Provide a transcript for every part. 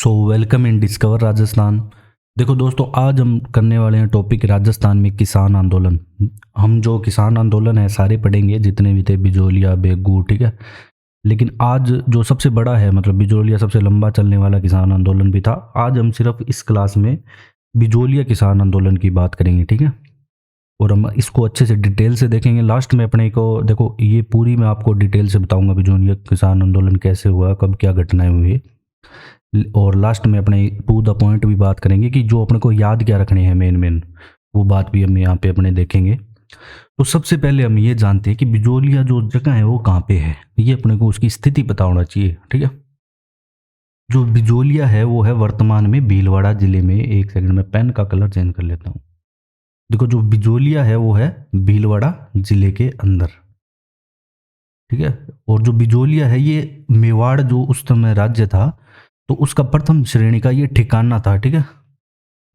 So welcome in discover Rajasthan. देखो दोस्तों, आज हम करने वाले हैं टॉपिक राजस्थान में किसान आंदोलन। हम जो किसान आंदोलन है सारे पढ़ेंगे, जितने भी थे, बिजोलिया, बेगू, ठीक है। लेकिन आज जो सबसे बड़ा है, मतलब बिजोलिया सबसे लंबा चलने वाला किसान आंदोलन भी था। आज हम सिर्फ इस क्लास में बिजोलिया किसान आंदोलन की बात करेंगे, ठीक है। और हम इसको अच्छे से डिटेल से देखेंगे। लास्ट में अपने को देखो, ये पूरी मैं आपको डिटेल से बताऊंगा बिजोलिया किसान आंदोलन कैसे हुआ, कब क्या घटनाएं हुई। और लास्ट में अपने टू द पॉइंट भी बात करेंगे कि जो अपने को याद क्या रखने हैं, मेन वो बात भी हम यहाँ पे अपने देखेंगे। तो सबसे पहले हम ये जानते हैं कि बिजोलिया जो जगह है वो कहाँ पे है। ये अपने को उसकी स्थिति पता होना चाहिए, ठीक है। जो बिजोलिया है वो है वर्तमान में भीलवाड़ा जिले में। एक सेकंड में पेन का कलर चेंज कर लेता हूँ। देखो, जो बिजोलिया है वो है भीलवाड़ा जिले के अंदर, ठीक है। और जो बिजोलिया है ये मेवाड़ जो उस समय राज्य था, तो उसका प्रथम श्रेणी का ये ठिकाना था, ठीक है।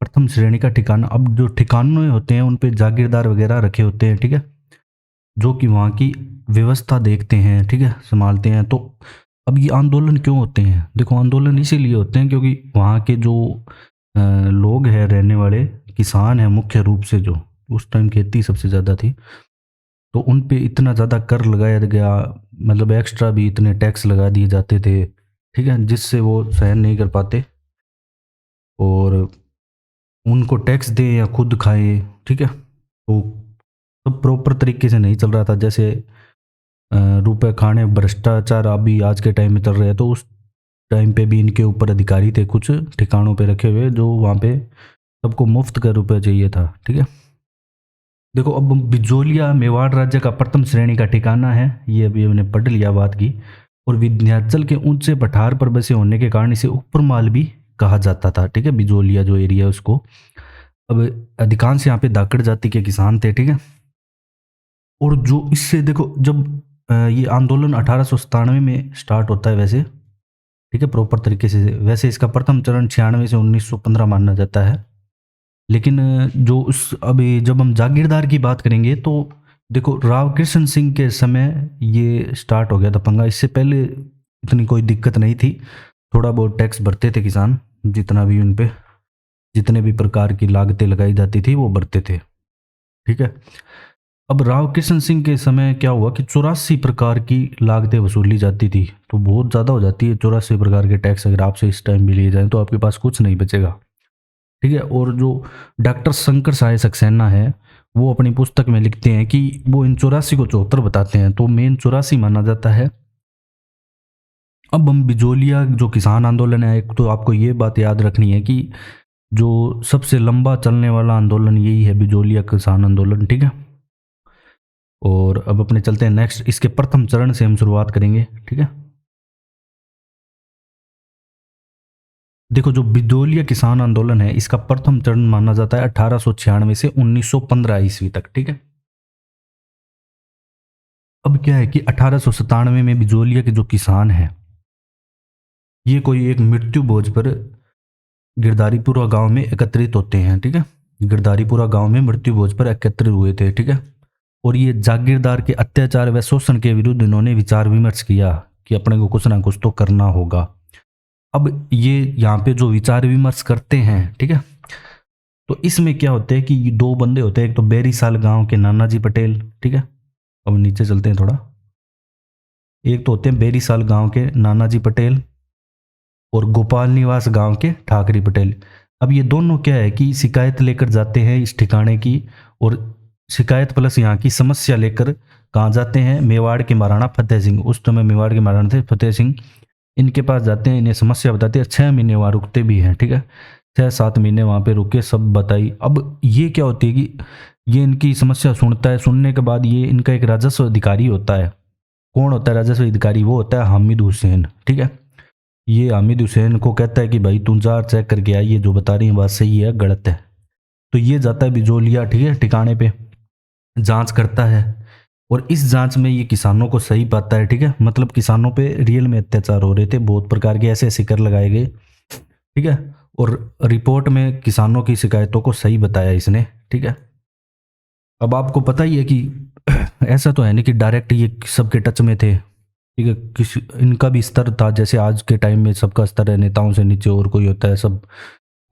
प्रथम श्रेणी का ठिकाना। अब जो ठिकाने होते हैं उन पे जागीरदार वगैरह रखे होते हैं, ठीक है, जो कि वहाँ की व्यवस्था देखते हैं, ठीक है, संभालते हैं। तो अब ये आंदोलन क्यों होते हैं? देखो, आंदोलन इसीलिए होते हैं क्योंकि वहाँ के जो लोग हैं, रहने वाले किसान हैं, मुख्य रूप से जो उस टाइम खेती सबसे ज़्यादा थी, तो उन पे इतना ज़्यादा कर लगाया गया, मतलब एक्स्ट्रा भी इतने टैक्स लगा दिए जाते थे, ठीक है, जिससे वो सहन नहीं कर पाते और उनको टैक्स दें या खुद खाएं, ठीक है। तो सब प्रॉपर तरीके से नहीं चल रहा था। जैसे रुपए खाने, भ्रष्टाचार अभी आज के टाइम में चल रहे हैं, तो उस टाइम पे भी इनके ऊपर अधिकारी थे कुछ ठिकानों पे रखे हुए, जो वहाँ पे सबको मुफ्त का रुपये चाहिए था, ठीक है। देखो, अब बिजोलिया मेवाड़ राज्य का प्रथम श्रेणी का ठिकाना है, ये अभी हमने पढ़ लिया बात की। और विंध्याचल के ऊंचे पठार पर बसे होने के कारण इसे उपरमाल भी कहा जाता था, ठीक है, बिजोलिया जो एरिया है उसको। अब अधिकांश यहाँ पे धाकड़ जाति के किसान थे, ठीक है। और जो इससे देखो, जब ये आंदोलन 1897 में स्टार्ट होता है वैसे, ठीक है, प्रॉपर तरीके से। वैसे इसका प्रथम चरण 96 से 1915 माना जाता है। लेकिन जो उस अभी जब हम जागीरदार की बात करेंगे तो देखो, राव कृष्ण सिंह के समय ये स्टार्ट हो गया था पंगा। इससे पहले इतनी कोई दिक्कत नहीं थी, थोड़ा बहुत टैक्स भरते थे किसान, जितना भी उन पे जितने भी प्रकार की लागतें लगाई जाती थी वो भरते थे, ठीक है। अब राव कृष्ण सिंह के समय क्या हुआ कि 84 प्रकार की लागतें वसूली जाती थी। तो बहुत ज़्यादा हो जाती है 84 प्रकार के टैक्स। अगर आपसे इस टाइम भी लिए जाएं तो आपके पास कुछ नहीं बचेगा, ठीक है। और जो डॉक्टर शंकर साय सक्सेना है, वो अपनी पुस्तक में लिखते हैं कि वो इन 84 को 74 बताते हैं, तो मेन 84 माना जाता है। अब हम बिजोलिया जो किसान आंदोलन है, एक तो आपको ये बात याद रखनी है कि जो सबसे लंबा चलने वाला आंदोलन यही है, बिजोलिया किसान आंदोलन, ठीक है। और अब अपने चलते हैं नेक्स्ट, इसके प्रथम चरण से हम शुरुआत करेंगे, ठीक है। देखो, जो बिजोलिया किसान आंदोलन है इसका प्रथम चरण माना जाता है 1896 से 1915 ईस्वी तक, ठीक है। अब क्या है कि 1897 में बिजोलिया के जो किसान हैं, ये कोई एक मृत्यु भोज पर गिरधारीपुरा गांव में एकत्रित होते हैं, ठीक है। गिरधारीपुरा गांव में मृत्यु भोज पर एकत्रित हुए थे, ठीक है। और ये जागीरदार के अत्याचार व शोषण के विरुद्ध इन्होंने विचार विमर्श किया कि अपने को कुछ ना कुछ तो करना होगा। अब ये यहाँ पे जो विचार विमर्श करते हैं, ठीक है, तो इसमें क्या होते हैं कि ये दो बंदे होते हैं। एक तो बेरीसाल गांव के नानाजी पटेल, ठीक है। अब नीचे चलते हैं थोड़ा। एक तो होते हैं बेरीसाल गांव के नानाजी पटेल और गोपाल निवास गांव के ठाकरी पटेल। अब ये दोनों क्या है कि शिकायत लेकर जाते हैं इस ठिकाने की, और शिकायत प्लस यहाँ की समस्या लेकर कहाँ जाते हैं? मेवाड़ के महाराणा फतेह सिंह, उस समय मेवाड़ के महाराणा थे फतेह सिंह, इनके पास जाते हैं, इन्हें समस्या बताते हैं। 6 महीने वहाँ रुकते भी हैं, ठीक है, 6-7 महीने वहाँ पे रुके, सब बताई। अब ये क्या होती है कि ये इनकी समस्या सुनता है, सुनने के बाद ये इनका एक राजस्व अधिकारी होता है। कौन होता है राजस्व अधिकारी? वो होता है हामिद हुसैन, ठीक है। ये हामिद हुसैन को कहता है कि भाई तुम जा चेक करके आ, ये जो बता रही है बात सही है गलत है। तो ये जाता है बिजोलिया, ठीक है, ठिकाने पे जांच करता है, और इस जांच में ये किसानों को सही पाता है, ठीक है। मतलब किसानों पे रियल में अत्याचार हो रहे थे, बहुत प्रकार के ऐसे ऐसे कर लगाए गए, ठीक है। और रिपोर्ट में किसानों की शिकायतों को सही बताया इसने, ठीक है। अब आपको पता ही है कि ऐसा तो है नहीं कि डायरेक्ट ये सबके टच में थे, ठीक है। किसी इनका भी स्तर था, जैसे आज के टाइम में सबका स्तर है नेताओं से नीचे और कोई होता है, सब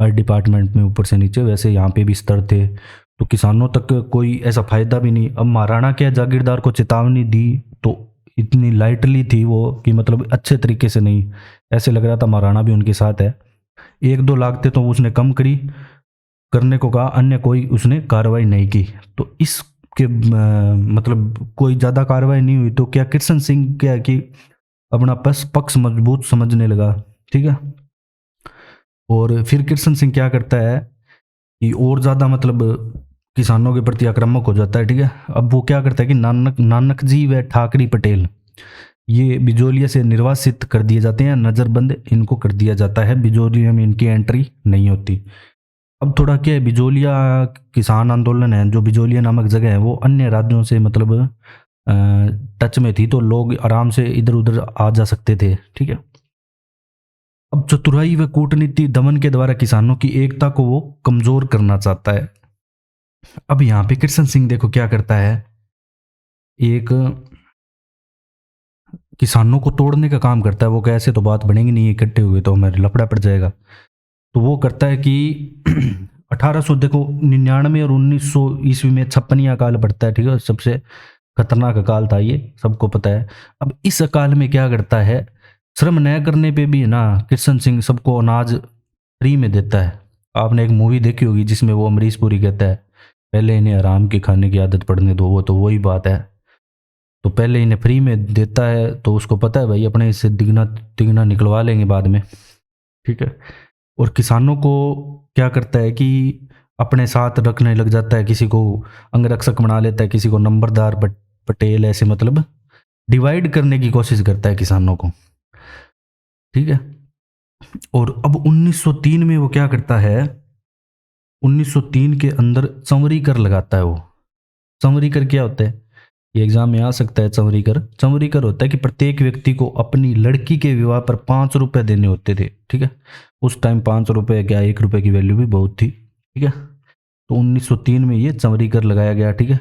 हर डिपार्टमेंट में ऊपर से नीचे, वैसे यहाँ पे भी स्तर थे। तो किसानों तक कोई ऐसा फायदा भी नहीं। अब महाराणा के जागीरदार को चेतावनी दी तो इतनी लाइटली थी वो कि मतलब अच्छे तरीके से नहीं, ऐसे लग रहा था महाराणा भी उनके साथ है। 1-2 लाख थे तो उसने कम करी करने को कहा, अन्य कोई उसने कार्रवाई नहीं की। तो इसके मतलब कोई ज़्यादा कार्रवाई नहीं हुई तो क्या कृष्ण सिंह क्या कि अपना पक्ष मजबूत समझने लगा। ठीक है। और फिर कृष्ण सिंह क्या करता है कि और ज़्यादा मतलब किसानों के प्रति आक्रामक हो जाता है। ठीक है। अब वो क्या करता है कि नानक जी व ठाकरी पटेल ये बिजोलिया से निर्वासित कर दिए जाते हैं, नज़रबंद इनको कर दिया जाता है, बिजोलिया में इनकी एंट्री नहीं होती। अब थोड़ा क्या है, बिजोलिया किसान आंदोलन है, जो बिजोलिया नामक जगह है वो अन्य राज्यों से मतलब टच में थी, तो लोग आराम से इधर उधर आ जा सकते थे। ठीक है। अब चतुराई व कूटनीति दमन के द्वारा किसानों की एकता को वो कमजोर करना चाहता है। अब यहाँ पे कृष्ण सिंह देखो क्या करता है, एक किसानों को तोड़ने का काम करता है। वो कैसे, तो बात बनेगी नहीं इकट्ठे हुए तो हमारे लफड़ा पड़ जाएगा। तो वो करता है कि 1800 देखो 99 और 1900 ईस्वी में छप्पनिया अकाल पड़ता है। ठीक है। सबसे खतरनाक अकाल था ये, सबको पता है। अब इस अकाल में क्या करता है, श्रम न करने पे भी ना कृष्ण सिंह सबको अनाज फ्री में देता है। आपने एक मूवी देखी होगी जिसमें वो अमरीश पुरी कहता है पहले इन्हें आराम की खाने की आदत पड़ने दो, वो तो वही बात है। तो पहले इन्हें फ्री में देता है तो उसको पता है भाई अपने इससे तिगना तिगना निकलवा लेंगे बाद में। ठीक है। और किसानों को क्या करता है कि अपने साथ रखने लग जाता है, किसी को अंगरक्षक बना लेता है, किसी को नंबरदार पटेल, ऐसे मतलब डिवाइड करने की कोशिश करता है किसानों को। ठीक है। और अब 1903 में वो क्या करता है, 1903 के अंदर चंवरी कर लगाता है वो। चंवरी कर क्या होता है, ये एग्जाम में आ सकता है। चंवरी कर होता है कि प्रत्येक व्यक्ति को अपनी लड़की के विवाह पर 5 रुपए देने होते थे। ठीक है। उस टाइम 5 रुपए क्या, 1 रुपए की वैल्यू भी बहुत थी। ठीक है। तो 1903 में ये चंवरी कर लगाया गया। ठीक है।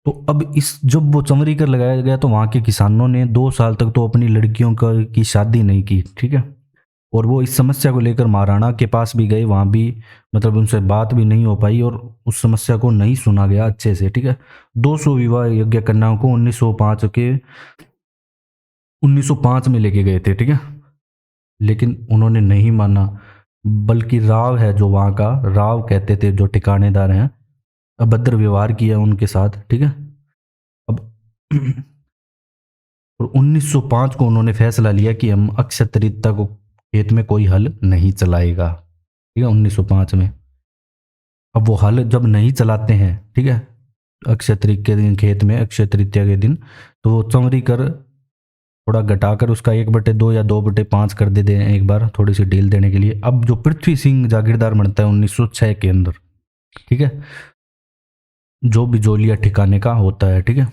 तो अब इस जब वो चंवरी कर लगाया गया तो वहाँ के किसानों ने 2 साल तक तो अपनी लड़कियों की शादी नहीं की। ठीक है। और वो इस समस्या को लेकर महाराणा के पास भी गए, वहाँ भी मतलब उनसे बात भी नहीं हो पाई और उस समस्या को नहीं सुना गया अच्छे से। ठीक है। 200 विवाह योग्य कन्याओं को 1905 में लेके गए थे। ठीक है। लेकिन उन्होंने नहीं माना, बल्कि राव है जो वहाँ का, राव कहते थे जो ठिकानेदार हैं, अभद्र व्यवहार किया उनके साथ। ठीक है। अब और 1905 को उन्होंने फैसला लिया कि हम अक्षय तृतीया को खेत में कोई हल नहीं चलाएगा। ठीक है। 1905 में अब वो हल जब नहीं चलाते हैं, ठीक है, अक्षय तृतीया के दिन खेत में, अक्षय तृतीया के दिन, तो वो चमरी कर थोड़ा घटाकर उसका 1/2 या 2/5 कर दे दें एक बार, थोड़ी सी ढील देने के लिए। अब जो पृथ्वी सिंह जागीरदार बनता है 1906 के अंदर, ठीक है, जो बिजोलिया ठिकाने का होता है। ठीक है।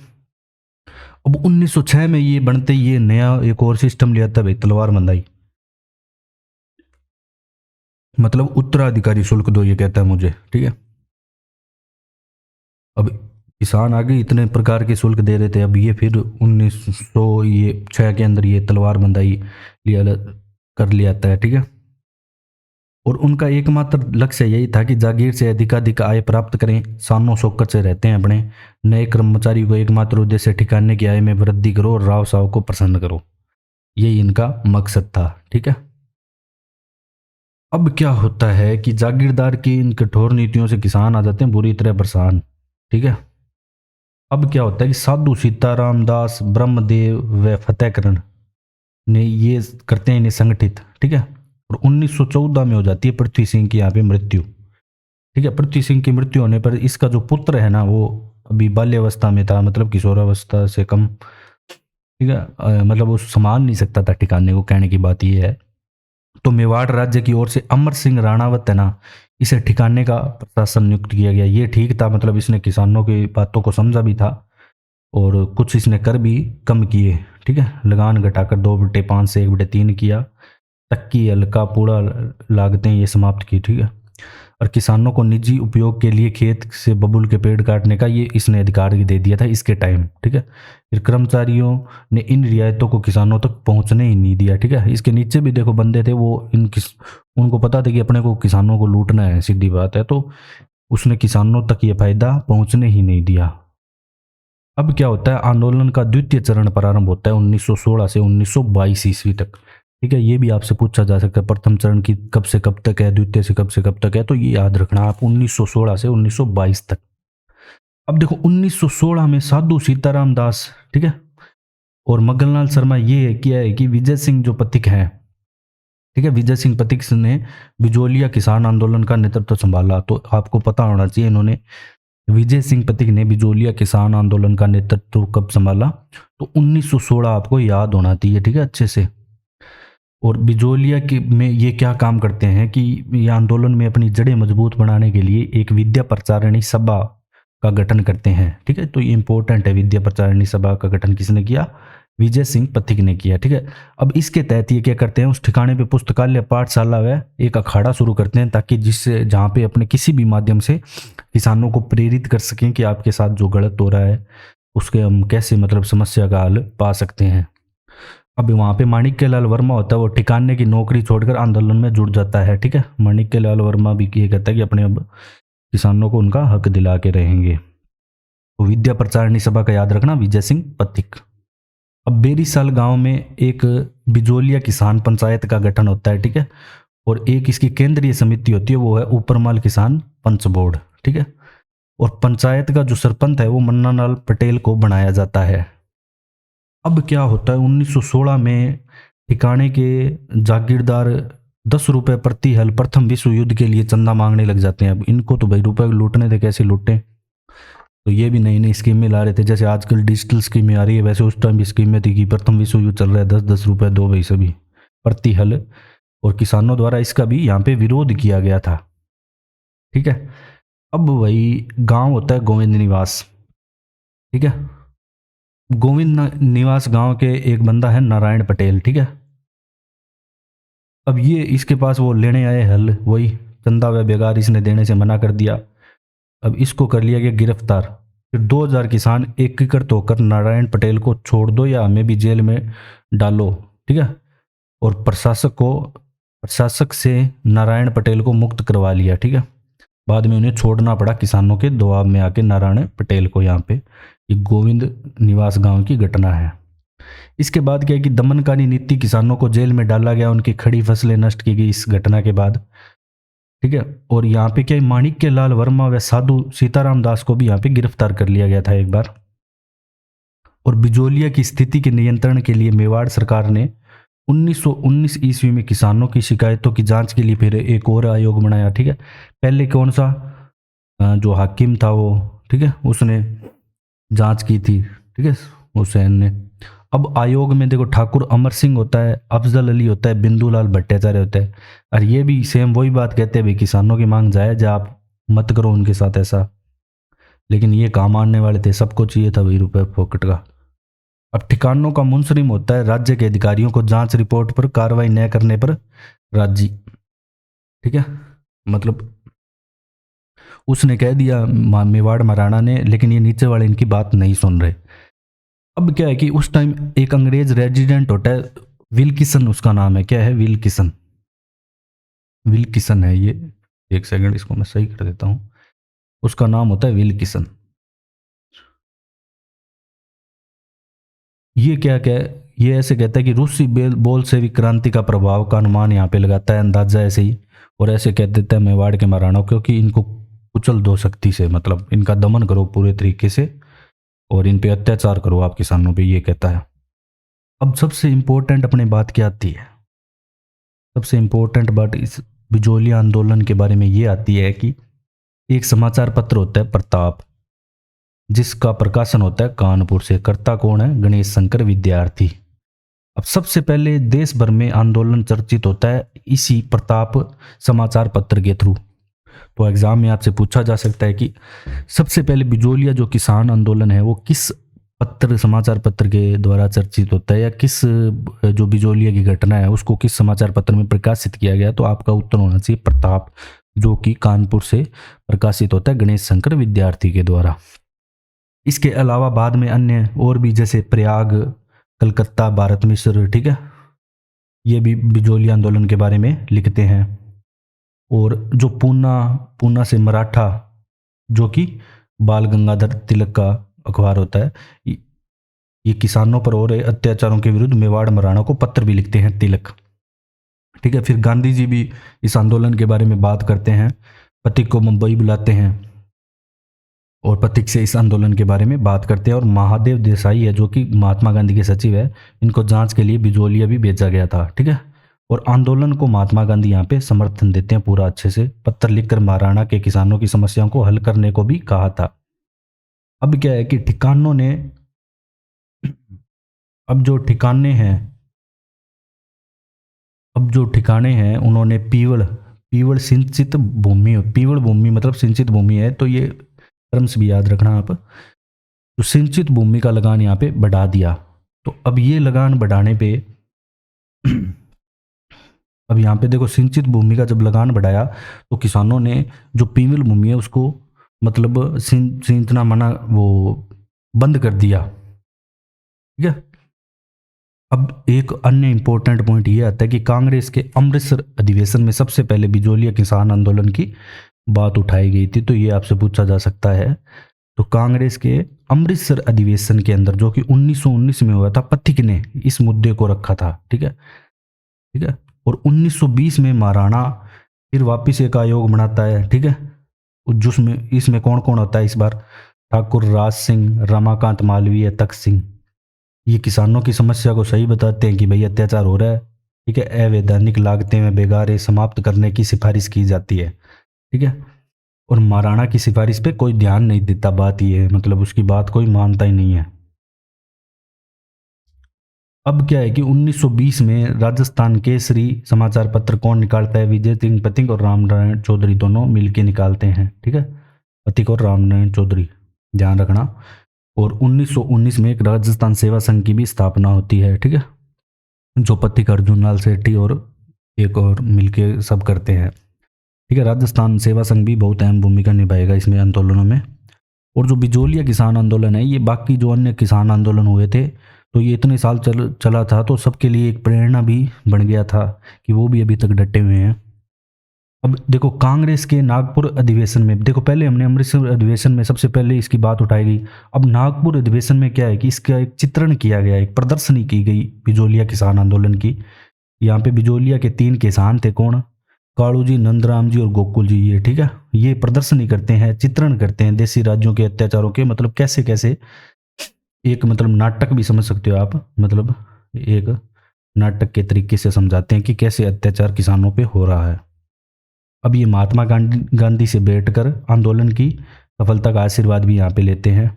अब 1906 में ये बनते ये नया एक और सिस्टम लिया था भाई, तलवार मंदाई, मतलब उत्तराधिकारी शुल्क दो, ये कहता है मुझे। ठीक है। अब किसान आगे इतने प्रकार के शुल्क दे रहे थे, अब ये फिर 1906 के अंदर ये तलवार बंदाई लिया कर लिया था। ठीक है। और उनका एकमात्र लक्ष्य यही था कि जागीर से अधिकाधिक आय प्राप्त करें, शानो शौकत से रहते हैं अपने। नए कर्मचारी को एकमात्र उद्देश्य ठिकाने की आय में वृद्धि करो और राव साहब को प्रसन्न करो, यही इनका मकसद था। ठीक है। अब क्या होता है कि जागीरदार की इन कठोर नीतियों से किसान आ जाते हैं बुरी तरह परेशान। ठीक है। अब क्या होता है कि साधु सीताराम दास, ब्रह्मदेव व फतेहकरण ने ये करते हैं इन्हें संगठित। ठीक है। और 1914 में हो जाती है पृथ्वी सिंह की यहाँ पे मृत्यु। ठीक है। पृथ्वी सिंह की मृत्यु होने पर इसका जो पुत्र है ना, वो अभी बाल्यावस्था में था, मतलब किशोरावस्था से कम। ठीक है। मतलब वो संभाल नहीं सकता था ठिकाने को, कहने की बात ये है। तो मेवाड़ राज्य की ओर से अमर सिंह राणावत है ना, इसे ठिकाने का प्रशासन नियुक्त किया गया। ये ठीक था, मतलब इसने किसानों की बातों को समझा भी था और कुछ इसने कर भी कम किए। ठीक है। लगान घटाकर 2/5 से 1/3 किया, तक की हल्का पूरा लागतें ये समाप्त की। ठीक है। और किसानों को निजी उपयोग के लिए खेत से बबूल के पेड़ काटने का ये इसने अधिकार दे दिया था इसके टाइम, ठीक है। फिर कर्मचारियों ने इन रियायतों को किसानों तक पहुंचने ही नहीं दिया, ठीक है। इसके नीचे भी देखो बंदे थे, वो उनको पता था कि अपने को किसानों को लूटना है, सीधी बात है, तो उसने किसानों तक ये फायदा पहुंचने ही नहीं दिया। अब क्या होता है, आंदोलन का द्वितीय चरण प्रारंभ होता है 1916 से 1922 ईस्वी तक, ठीक है। ये भी आपसे पूछा जा सकता है प्रथम चरण की कब से कब तक है, द्वितीय से कब तक है, तो ये याद रखना आप 1916 से 1922 तक। अब देखो 1916 में साधु सीताराम दास, ठीक है, और मगनलाल शर्मा, ये किया है कि विजय सिंह जो पथिक हैं, ठीक है, विजय सिंह पथिक ने बिजोलिया किसान आंदोलन का नेतृत्व संभाला। तो आपको पता होना चाहिए इन्होंने, विजय सिंह पथिक ने बिजोलिया किसान आंदोलन का नेतृत्व कब संभाला, तो 1916 आपको याद होना चाहिए, ठीक है, अच्छे से। और बिजोलिया के में ये क्या काम करते हैं कि ये आंदोलन में अपनी जड़ें मजबूत बनाने के लिए एक विद्या प्रचारिणी सभा का गठन करते हैं, ठीक है। तो ये इंपॉर्टेंट है, विद्या प्रचारिणी सभा का गठन किसने किया, विजय सिंह पथिक ने किया, ठीक है। अब इसके तहत ये क्या करते हैं, उस ठिकाने पे पुस्तकालय, पाठशाला व एक अखाड़ा शुरू करते हैं, ताकि जिससे जहाँ पे अपने किसी भी माध्यम से किसानों को प्रेरित कर सकें कि आपके साथ जो गलत हो रहा है उसके हम कैसे मतलब समस्या का हल पा सकते हैं। अब वहाँ पे माणिक्यलाल वर्मा होता है, वो ठिकाने की नौकरी छोड़कर आंदोलन में जुड़ जाता है, ठीक है। माणिक्यलाल वर्मा भी ये कहता है कि अपने अब किसानों को उनका हक दिला के रहेंगे। तो विद्या प्रचारिणी सभा का याद रखना, विजय सिंह पथिक। अब बेरीसाल गांव में एक बिजोलिया किसान पंचायत का गठन होता है, ठीक है, और एक इसकी केंद्रीय समिति होती है, वो है ऊपरमाल किसान पंच बोर्ड, ठीक है। और पंचायत का जो सरपंच है वो मन्नालाल पटेल को बनाया जाता है। अब क्या होता है, 1916 में ठिकाने के जागीरदार 10 रुपए प्रति हल प्रथम विश्व युद्ध के लिए चंदा मांगने लग जाते हैं। अब इनको तो भाई रुपए लूटने थे, कैसे लूटें, तो ये भी नई नई स्कीमें ला रहे थे। जैसे आजकल डिजिटल स्कीमें आ रही है, वैसे उस टाइम भी स्कीमें थी कि प्रथम विश्व युद्ध चल रहा है, 10-10 रुपए दो भाई सभी प्रति हल, और किसानों द्वारा इसका भी यहाँ पे विरोध किया गया था, ठीक है। अब वही गांव होता है गोविंद निवास, ठीक है। गोविंद निवास गांव के एक बंदा है नारायण पटेल, ठीक है। अब ये इसके पास वो लेने आए हल, वही चंदा व बेगार इसने देने से मना कर दिया। अब इसको कर लिया गया गिरफ्तार। फिर 2000 किसान एकीकृत होकर नारायण पटेल को छोड़ दो या हमें भी जेल में डालो, ठीक है। और प्रशासक से नारायण पटेल को मुक्त करवा लिया, ठीक है। बाद में उन्हें छोड़ना पड़ा किसानों के दबाव में आके नारायण पटेल को। यहाँ पे ये गोविंद निवास गांव की घटना है। इसके बाद क्या है कि दमनकारी नीति, किसानों को जेल में डाला गया, उनकी खड़ी फसलें नष्ट की गई इस घटना के बाद, ठीक है। और यहाँ पे क्या है, माणिक्यलाल वर्मा व साधु सीताराम दास को भी यहाँ पे गिरफ्तार कर लिया गया था एक बार। और बिजोलिया की स्थिति के नियंत्रण के लिए मेवाड़ सरकार ने 1919 ईस्वी में किसानों की शिकायतों की जांच के लिए फिर एक और आयोग बनाया, ठीक है। पहले कौन सा जो हाकिम था वो, ठीक है, उसने जांच की थी, ठीक है, हुसैन ने। अब आयोग में देखो ठाकुर अमर सिंह होता है, अफजल अली होता है, बिंदुलाल भट्टाचार्य होता है। और ये भी सेम वही बात कहते हैं, भाई किसानों की मांग जायज है, आप मत करो उनके साथ ऐसा। लेकिन ये काम आने वाले थे, सबको चाहिए था भाई रुपए फोकट का। अब ठिकानों का मुंसरिम होता है राज्य के अधिकारियों को जांच रिपोर्ट पर कार्रवाई न करने पर राजी, ठीक है। मतलब उसने कह दिया मेवाड़ महाराणा ने, लेकिन ये नीचे वाले इनकी बात नहीं सुन रहे। अब क्या है कि उस टाइम एक अंग्रेज रेजिडेंट होता है, विल्किसन उसका नाम है, क्या है, विल्किसन, विल्किसन है ये, एक सेकंड इसको मैं सही कर देता हूं, उसका नाम होता है विल्किसन। ये क्या क्या ये ऐसे कहता है कि रूसी बोल से भी क्रांति का प्रभाव का अनुमान यहाँ पे लगाता है, अंदाजा ऐसे ही, और ऐसे कह देता है मेवाड़ के महाराणाओं, क्योंकि इनको कुचल दो शक्ति से, मतलब इनका दमन करो पूरे तरीके से और इन पे अत्याचार करो आप किसानों पे, ये कहता है। अब सबसे इंपॉर्टेंट अपने बात क्या आती है, सबसे इंपॉर्टेंट बात इस बिजोलिया आंदोलन के बारे में ये आती है कि एक समाचार पत्र होता है प्रताप, जिसका प्रकाशन होता है कानपुर से। कर्ता कौन है, गणेश शंकर विद्यार्थी। अब सबसे पहले देश भर में आंदोलन चर्चित होता है इसी प्रताप समाचार पत्र के थ्रू। तो एग्जाम में आपसे पूछा जा सकता है कि सबसे पहले बिजोलिया जो किसान आंदोलन है वो किस पत्र, समाचार पत्र के द्वारा चर्चित होता है, या किस जो बिजोलिया की घटना है उसको किस समाचार पत्र में प्रकाशित किया गया। तो आपका उत्तर होना चाहिए प्रताप। जो कि कानपुर से प्रकाशित होता है गणेश शंकर विद्यार्थी के द्वारा। इसके अलावा बाद में अन्य और भी जैसे प्रयाग, कलकत्ता, भारत मिश्र, ठीक है, ये भी बिजोली आंदोलन के बारे में लिखते हैं। और जो पूना से मराठा, जो कि बाल गंगाधर तिलक का अखबार होता है, ये किसानों पर हो रहे अत्याचारों के विरुद्ध मेवाड़ मराठा को पत्र भी लिखते हैं तिलक, ठीक है। फिर गांधी जी भी इस आंदोलन के बारे में बात करते हैं, पथिक को मुंबई बुलाते हैं और पथिक से इस आंदोलन के बारे में बात करते हैं। और महादेव देसाई है, जो कि महात्मा गांधी के सचिव है, इनको जांच के लिए बिजोलिया भी भेजा गया था, ठीक है। और आंदोलन को महात्मा गांधी यहाँ पे समर्थन देते हैं पूरा अच्छे से, पत्र लिखकर महाराणा के किसानों की समस्याओं को हल करने को भी कहा था। अब क्या है कि ठिकानों ने, अब जो ठिकाने हैं उन्होंने पीवड़ सिंचित भूमि, पीवड़ भूमि मतलब सिंचित भूमि है, तो ये टर्म्स भी याद रखना आप। तो सिंचित भूमि का लगान यहाँ पे बढ़ा दिया। तो अब ये लगान बढ़ाने पे अब यहाँ पे देखो, सिंचित भूमि का जब लगान बढ़ाया तो किसानों ने जो पीवल भूमि है उसको मतलब सिंचना मना वो बंद कर दिया, ठीक है। अब एक अन्य इंपॉर्टेंट पॉइंट ये आता है कि कांग्रेस के अमृतसर अधिवेशन में सबसे पहले बिजोलिया किसान आंदोलन की बात उठाई गई थी। तो ये आपसे पूछा जा सकता है। तो कांग्रेस के अमृतसर अधिवेशन के अंदर, जो कि 1919 में हुआ था, पथिक ने इस मुद्दे को रखा था, ठीक है, ठीक है। और 1920 में महाराणा फिर वापिस एक आयोग बनाता है, ठीक है, जिसमें इसमें कौन कौन होता है इस बार? ठाकुर राज सिंह, रमाकांत मालवीय, तख्त सिंह। ये किसानों की समस्या को सही बताते हैं कि भाई अत्याचार हो रहा है, ठीक है, अवैधानिक लागतें में बेगारे समाप्त करने की सिफारिश की जाती है, ठीक है। और महाराणा की सिफारिश पे कोई ध्यान नहीं देता, बात ये है, मतलब उसकी बात कोई मानता ही नहीं है। अब क्या है कि 1920 में राजस्थान केसरी समाचार पत्र कौन निकालता है? विजय सिंह पथिक और रामनारायण चौधरी दोनों मिलके निकालते हैं, ठीक है, पथिक और रामनारायण चौधरी, ध्यान रखना। और 1919 में एक राजस्थान सेवा संघ की भी स्थापना होती है, ठीक है, जो पथिक, अर्जुन लाल सेठी और एक और मिलके सब करते हैं, ठीक है। राजस्थान सेवा संघ भी बहुत अहम भूमिका निभाएगा इसमें आंदोलनों में। और जो बिजोलिया किसान आंदोलन है, ये बाकी जो अन्य किसान आंदोलन हुए थे, तो ये इतने साल चला था, तो सबके लिए एक प्रेरणा भी बन गया था कि वो भी अभी तक डटे हुए हैं। अब देखो, कांग्रेस के नागपुर अधिवेशन में, देखो पहले हमने अमृतसर अधिवेशन में सबसे पहले इसकी बात उठाई गई। अब नागपुर अधिवेशन में क्या है कि इसका एक चित्रण किया गया, एक प्रदर्शनी की गई बिजोलिया किसान आंदोलन की। यहाँ पे बिजोलिया के 3 किसान थे, कौन? कालू जी, नंदराम जी और गोकुल जी, ये, ठीक है। ये प्रदर्शनी करते हैं, चित्रण करते हैं देशी राज्यों के अत्याचारों के, मतलब कैसे कैसे, एक मतलब नाटक भी समझ सकते हो आप, मतलब एक नाटक के तरीके से समझाते हैं कि कैसे अत्याचार किसानों पे हो रहा है। अब ये महात्मा गांधी से बैठकर आंदोलन की सफलता का आशीर्वाद भी यहाँ पे लेते हैं।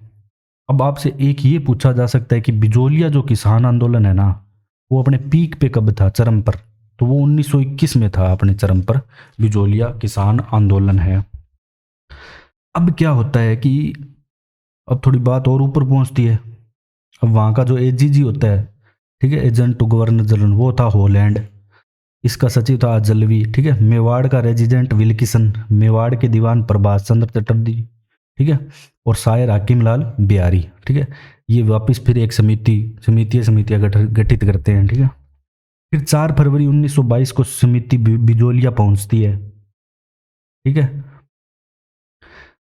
अब आपसे एक ये पूछा जा सकता है कि बिजोलिया जो किसान आंदोलन है ना, वो अपने पीक पे कब था, चरम पर? तो वो 1921 में था अपने चरम पर, बिजोलिया किसान आंदोलन है। अब क्या होता है कि अब थोड़ी बात और ऊपर पहुंचती है। अब वहाँ का जो एजीजी होता है, ठीक है, एजेंट टू गवर्नर जनरल, वो था हॉलैंड, इसका सचिव था जलवी, ठीक है। मेवाड़ का रेजिडेंट विल्किसन, मेवाड़ के दीवान प्रभाष चंद्र चटर्जी, ठीक है, और शायर हाकिम लाल बिहारी, ठीक है। ये वापस फिर एक समितियां गठित करते हैं, ठीक है। फिर 4 फरवरी 1922 को समिति बिजोलिया पहुंचती है, ठीक है।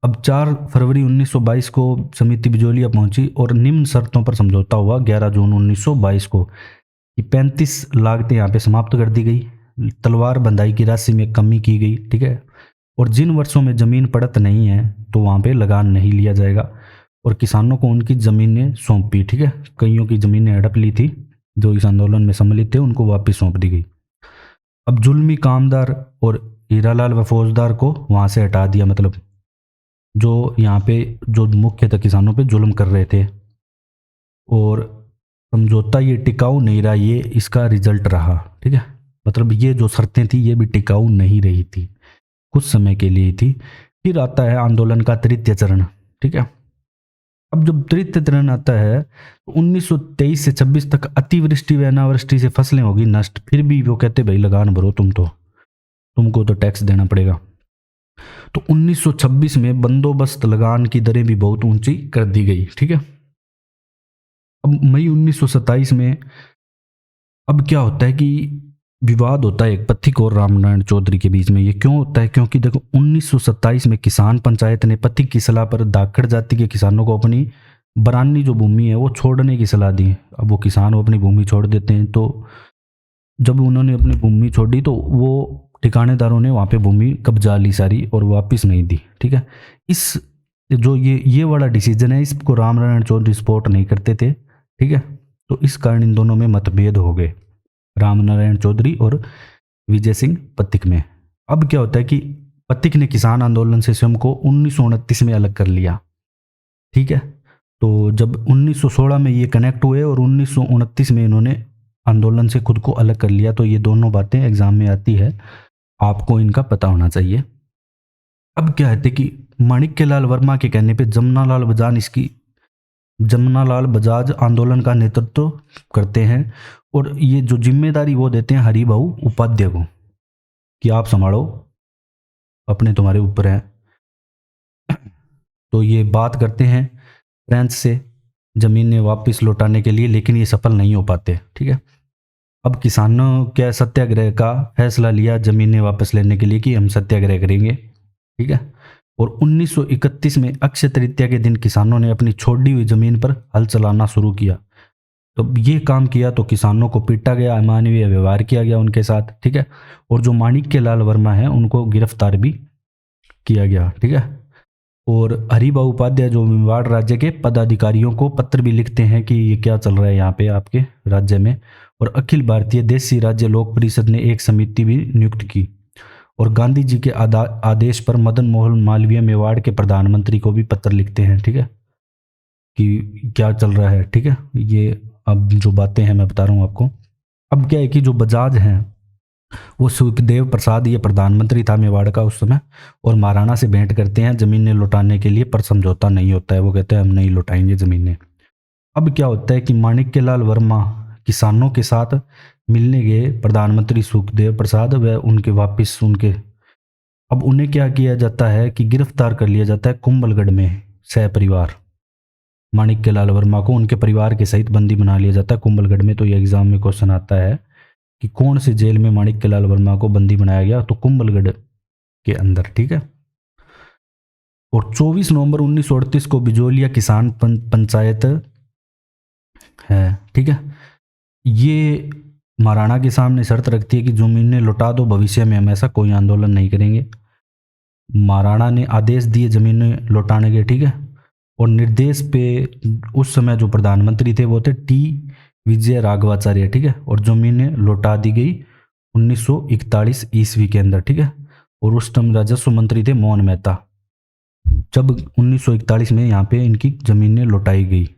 अब 4 फरवरी 1922 को समिति बिजोलिया पहुंची और निम्न शर्तों पर समझौता हुआ 11 जून 1922 को कि 35 लागतें यहाँ पे समाप्त कर दी गई, तलवार बंधाई की राशि में कमी की गई, ठीक है। और जिन वर्षों में जमीन पड़त नहीं है तो वहाँ पे लगान नहीं लिया जाएगा, और किसानों को उनकी जमीनें सौंपी, ठीक है। कईयों की जमीनें हड़प ली थी जो इस आंदोलन में सम्मिलित थे, उनको वापस सौंप दी गई। अब जुल्मी कामदार और हीरालाल व फौजदार को वहाँ से हटा दिया, मतलब जो यहाँ पे जो मुख्यतः किसानों पे जुल्म कर रहे थे। और समझौता ये टिकाऊ नहीं रहा, ये इसका रिजल्ट रहा, ठीक है। मतलब ये जो शर्तें थी ये भी टिकाऊ नहीं रही थी, कुछ समय के लिए थी। फिर आता है आंदोलन का तृतीय चरण, ठीक है। अब जब तृतीय चरण आता है तो 1923 से 26 तक अतिवृष्टि व अनावृष्टि से फसलें होगी नष्ट। फिर भी वो कहते भाई लगान भरो, तुमको तो टैक्स देना पड़ेगा। तो 1926 में बंदोबस्त लगान की दरें भी बहुत ऊंची कर दी गई। ठीक है। अब मई 1927 में अब क्या होता है कि विवाद होता है एक पथिक और रामनारायण चौधरी के बीच में। ये क्यों होता है? क्योंकि देखो 1927 में किसान पंचायत ने पथिक की सलाह पर धाकड़ जाति के किसानों को अपनी बरानी जो भूमि है वो छोड़ने की सलाह दी। अब वो किसान वो अपनी भूमि छोड़ देते हैं, तो जब उन्होंने अपनी भूमि छोड़ी तो वो ठिकानेदारों ने वहाँ पे भूमि कब्जा ली सारी और वापस नहीं दी। ठीक है। इस जो ये वाला डिसीजन है इसको रामनारायण चौधरी सपोर्ट नहीं करते थे। ठीक है। तो इस कारण इन दोनों में मतभेद हो गए, रामनारायण चौधरी और विजय सिंह पथिक में। अब क्या होता है कि पथिक ने किसान आंदोलन से स्वयं को 1929 में अलग कर लिया। ठीक है। तो जब 1916 में ये कनेक्ट हुए और 1929 में इन्होंने आंदोलन से खुद को अलग कर लिया। तो ये दोनों बातें एग्जाम में आती है, आपको इनका पता होना चाहिए। अब क्या है कि माणिक्यलाल वर्मा के कहने पे जमुनालाल बजाज आंदोलन का नेतृत्व करते हैं और ये जो जिम्मेदारी वो देते हैं हरिभाऊ उपाध्याय को कि आप संभालो, अपने तुम्हारे ऊपर है। तो ये बात करते हैं फ्रेंच से जमीनें वापस लौटाने के लिए, लेकिन ये सफल नहीं हो पाते। ठीक है। अब किसानों के सत्याग्रह का फैसला लिया जमीनें वापस लेने के लिए कि हम सत्याग्रह करेंगे। ठीक है। और 1931 में अक्षय तृतीया के दिन किसानों ने अपनी छोड़ी हुई जमीन पर हल चलाना शुरू किया। तो ये काम किया तो किसानों को पीटा गया, अमानवीय व्यवहार किया गया उनके साथ। ठीक है। और जो माणिक्यलाल वर्मा है उनको गिरफ्तार भी किया गया। ठीक है। और हरिभाऊ उपाध्याय जो मेवाड़ राज्य के पदाधिकारियों को पत्र भी लिखते हैं कि ये क्या चल रहा है यहाँ पे आपके राज्य में। और अखिल भारतीय देशी राज्य लोक परिषद ने एक समिति भी नियुक्त की और गांधी जी के आदेश पर मदन मोहन मालवीय मेवाड़ के प्रधानमंत्री को भी पत्र लिखते हैं। ठीक है, कि क्या चल रहा है। ठीक है, ये अब जो बातें हैं मैं बता रहा हूँ आपको। अब क्या है कि जो बजाज हैं वो सुखदेव प्रसाद, ये प्रधानमंत्री था मेवाड़ का उस समय, और महाराणा से भेंट करते हैं जमीनें लौटाने के लिए, पर समझौता नहीं होता है। वो कहते हैं हम नहीं लौटाएंगे ज़मीनें। अब क्या होता है कि माणिक्यलाल वर्मा किसानों के साथ मिलने गए प्रधानमंत्री सुखदेव प्रसाद, व उनके वापिस उनके अब उन्हें क्या किया जाता है कि गिरफ्तार कर लिया जाता है कुंभलगढ़ में। सहपरिवार माणिक्यलाल वर्मा को उनके परिवार के सहित बंदी बना लिया जाता है कुंभलगढ़ में। तो ये एग्जाम में क्वेश्चन आता है कि कौन से जेल में माणिक्यलाल वर्मा को बंदी बनाया गया, तो कुंभलगढ़ के अंदर। ठीक है। और 24 नवंबर 1938 को बिजोलिया किसान पंचायत है। ठीक है, ये महाराणा के सामने शर्त रखती है कि जमीनें लौटा दो, भविष्य में हम ऐसा कोई आंदोलन नहीं करेंगे। महाराणा ने आदेश दिए जमीनें लौटाने के। ठीक है, और निर्देश पे उस समय जो प्रधानमंत्री थे वो थे टी विजय राघवाचार्य। ठीक है, और जमीनें लौटा दी गई 1941 ईस्वी के अंदर। ठीक है, और उस टाइम राजस्व मंत्री थे मोहन मेहता, जब 1941 में यहाँ पे इनकी जमीनें लौटाई गई।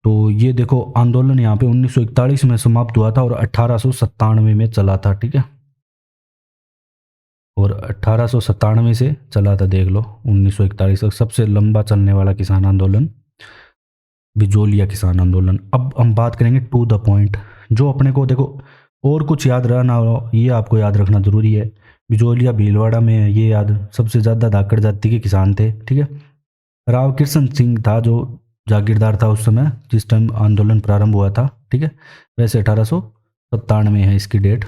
तो ये देखो आंदोलन यहाँ पे 1941 में समाप्त हुआ था और 1897 में चला था। ठीक है, और 1897 से चला था, देख लो 1941 तक सबसे लंबा चलने वाला किसान आंदोलन बिजोलिया किसान आंदोलन। अब हम बात करेंगे टू द पॉइंट, जो अपने को देखो और कुछ याद रहा ना हो, ये आपको याद रखना जरूरी है। बिजोलिया भीलवाड़ा में है, ये याद, सबसे ज़्यादा धाकड़ जाति के किसान थे। ठीक है, राव किशन सिंह था जो जागीरदार था उस समय जिस टाइम आंदोलन प्रारंभ हुआ था। ठीक है, वैसे 1897 है इसकी डेट।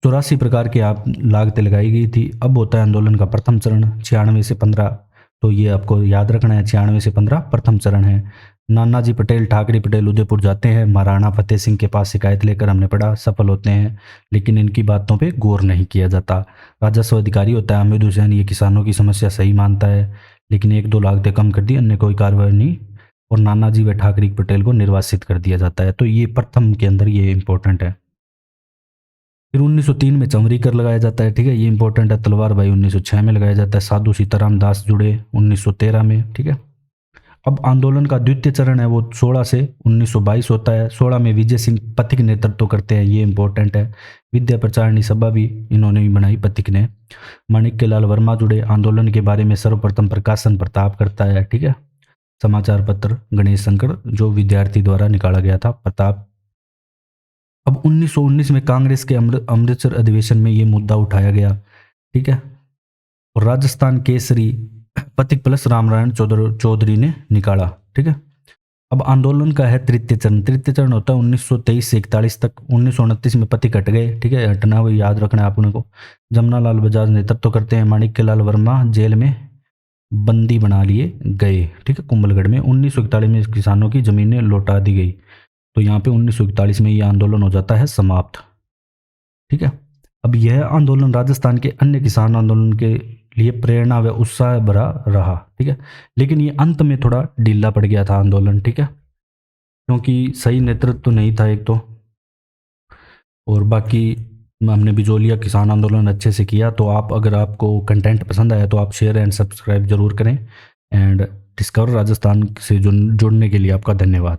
84 प्रकार की आप लागतें लगाई गई थी। अब होता है आंदोलन का प्रथम चरण 96 से 15, तो ये आपको याद रखना है, 96 से 15 प्रथम चरण है। नानाजी पटेल ठाकरे पटेल उदयपुर जाते हैं, महाराणा फतेह सिंह के पास शिकायत लेकर, हमने पढ़ा, सफल होते हैं, लेकिन इनकी बातों पे गौर नहीं किया जाता। राजस्व अधिकारी होता है हामिद हुसैन, ये किसानों की समस्या सही मानता है, लेकिन 1-2 लागतें कम कर दी, अन्य कोई कार्रवाई नहीं, और नानाजी व ठाकरे पटेल को निर्वासित कर दिया जाता है। तो ये प्रथम के अंदर ये इंपॉर्टेंट है। फिर 1903 में चमरी कर लगाया जाता है। ठीक है, ये इंपॉर्टेंट है। तलवार भाई 1906 में लगाया जाता है। साधु सीताराम दास जुड़े 1913 में। ठीक है, अब आंदोलन का द्वितीय चरण है वो 16 से 1922 होता है। 16 में विजय सिंह पथिक नेतृत्व करते हैं, ये इंपॉर्टेंट है। विद्या प्रचारणी सभा भी इन्होंने ही बनाई पथिक ने। माणिक्यलाल वर्मा जुड़े, आंदोलन के बारे में सर्वप्रथम प्रकाशन प्रताप करता है। ठीक है, समाचार पत्र गणेश शंकर जो विद्यार्थी द्वारा निकाला गया था, प्रताप। अब 1919 में कांग्रेस के अमृतसर अधिवेशन में ये मुद्दा उठाया गया ठीक है। और राजस्थान केसरी पथिक प्लस रामनारायण चौधरी ने निकाला। ठीक है। अब आंदोलन का है तृतीय चरण। तृतीय चरण होता है 1923 से 41 तक। 1929 में पथिक हट गए। ठीक है, हटना वो याद रखना है आपने को। जमुनालाल बजाज नेतृत्व करते हैं, माणिक्यलाल वर्मा जेल में बंदी बना लिए गए। ठीक है, कुंभलगढ़ में 1941 में किसानों की जमीनें लौटा दी गई। तो यहाँ पे 1941 में ये आंदोलन हो जाता है समाप्त। ठीक है। अब यह आंदोलन राजस्थान के अन्य किसान आंदोलन के लिए प्रेरणा व उत्साह भरा रहा। ठीक है, लेकिन ये अंत में थोड़ा ढीला पड़ गया था आंदोलन। ठीक है, क्योंकि सही नेतृत्व तो नहीं था एक तो, और बाकी हमने बिजोलिया किसान आंदोलन अच्छे से किया। तो आप, अगर आपको कंटेंट पसंद आया तो आप शेयर एंड सब्सक्राइब जरूर करें। एंड डिस्कवर राजस्थान से जुड़ने के लिए आपका धन्यवाद।